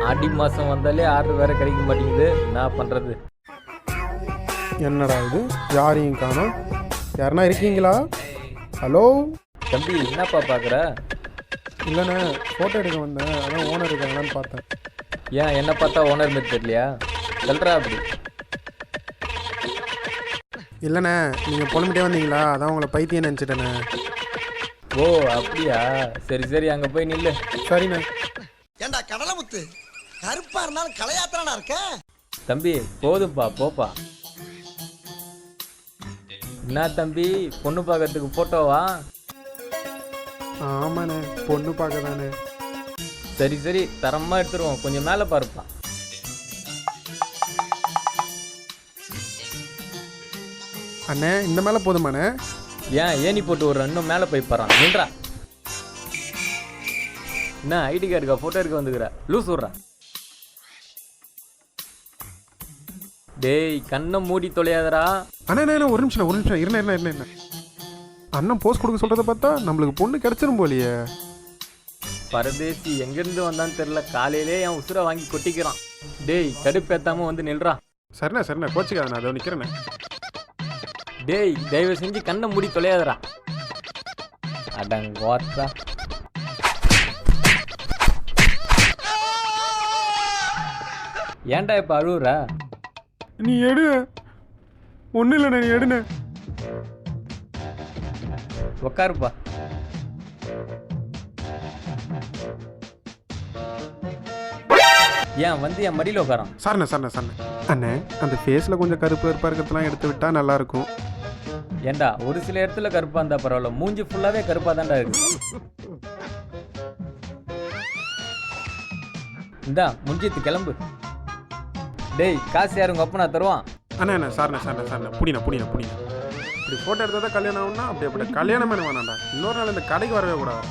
ஆடி மாதம் வந்தாலே ஆர்டர் வேற கிடைக்க மாட்டேங்குது, என்ன பண்ணுறது? என்னடா இது, யாரையும் காணோம். யாருன்னா இருக்கீங்களா? ஹலோ தம்பி, என்னப்பா பார்க்குற? இல்லைண்ணே, ஃபோட்டோ எடுக்க வந்தேன், அதான் ஓனர் இருக்காங்களான்னு பார்த்தேன். ஏன் என்ன பார்த்தா ஓனர் மாதிரி தெரியலையா? சொல்கிறா அப்படி. இல்லைண்ணே, நீங்கள் புலம்பிட்டே வந்தீங்களா, அதான் உங்களை பைத்தியம் நினச்சிட்டேண்ணே. ஓ அப்படியா, சரி சரி, அங்கே போய் நில்லு. சரிண்ணே. ஏண்டா கடலமுத்து, கருப்பா இருந்தாலும் கலையாத்திரனா இருக்க. தம்பி போதும்பா, போப்பா. என்ன தம்பி, பொண்ணு பார்க்கறதுக்கு ஃபோட்டோவா? ஆமாண்ணே, பொண்ணு பார்க்க தானே. சரி சரி, தரமாக எடுத்துருவோம், கொஞ்சம் மேலே பாருப்பா. அண்ணே, இந்த மேலே போதுமாண்ணே? ஏன் ஏணி போட்டு விட்றேன், இன்னும் மேலே போய் பாறான், நின்றா. என்ன ஐடி கார்டுக்கா ஃபோட்டோ எடுக்க வந்துக்கிற? லூஸ் விட்றான். டேய், கண்ணை மூடி தொலையாதரா. அண்ணா ஒரு நிமிஷம் இருண்ணே. அண்ணன் போஸ்ட் கொடுக்க சொல்கிறத பார்த்தா நம்மளுக்கு பொண்ணு கிடச்சிரும் போலியே. பரதேசி எங்கேருந்து வந்தான்னு தெரில, காலையிலே என் உசுரை வாங்கி கொட்டிக்கிறான். டேய், கடுப்பேத்தாம வந்து நில்றா. சரிண்ணே, கோச்சிக்காத, நான் அதை நிற்கிறேண்ணே. டேய், தயவு செஞ்சு கண்ணை மூடி தொலையாதரா. அடங்கோத்தா. ஏன்டா இப்போ அழுவுற? நீ எடு. ஒன்றும் இல்லைண்ணே, நீ எடுண்ணே. உக்காருப்பா. ஏன் வந்து என் மடியில் உட்காரான்? சரிண்ணே. அண்ணே, அந்த ஃபேஸில் கொஞ்சம் கருப்பு கருப்பாக இருக்கிறதுலாம் எடுத்து விட்டால் நல்லாயிருக்கும். ஏண்டா, ஒரு சில இடத்துல கருப்பாக இருந்தால் பரவாயில்ல, மூஞ்சி ஃபுல்லாகவே கருப்பாக தான்டா இருக்கு. இந்தா முடிஞ்சித்து, கிளம்பு. டேய், காசு யார் உங்கள் அப்பனா தருவான்? அண்ணா சரிண்ணே. புடிண்ணா. இப்படி ஃபோட்டோ எடுத்தால் தான் கல்யாணம் ஆகும்னா அப்படி கல்யாணமே வேணாண்டா. இன்னொரு நாள் இந்த கடைக்கு வரவே கூடாது.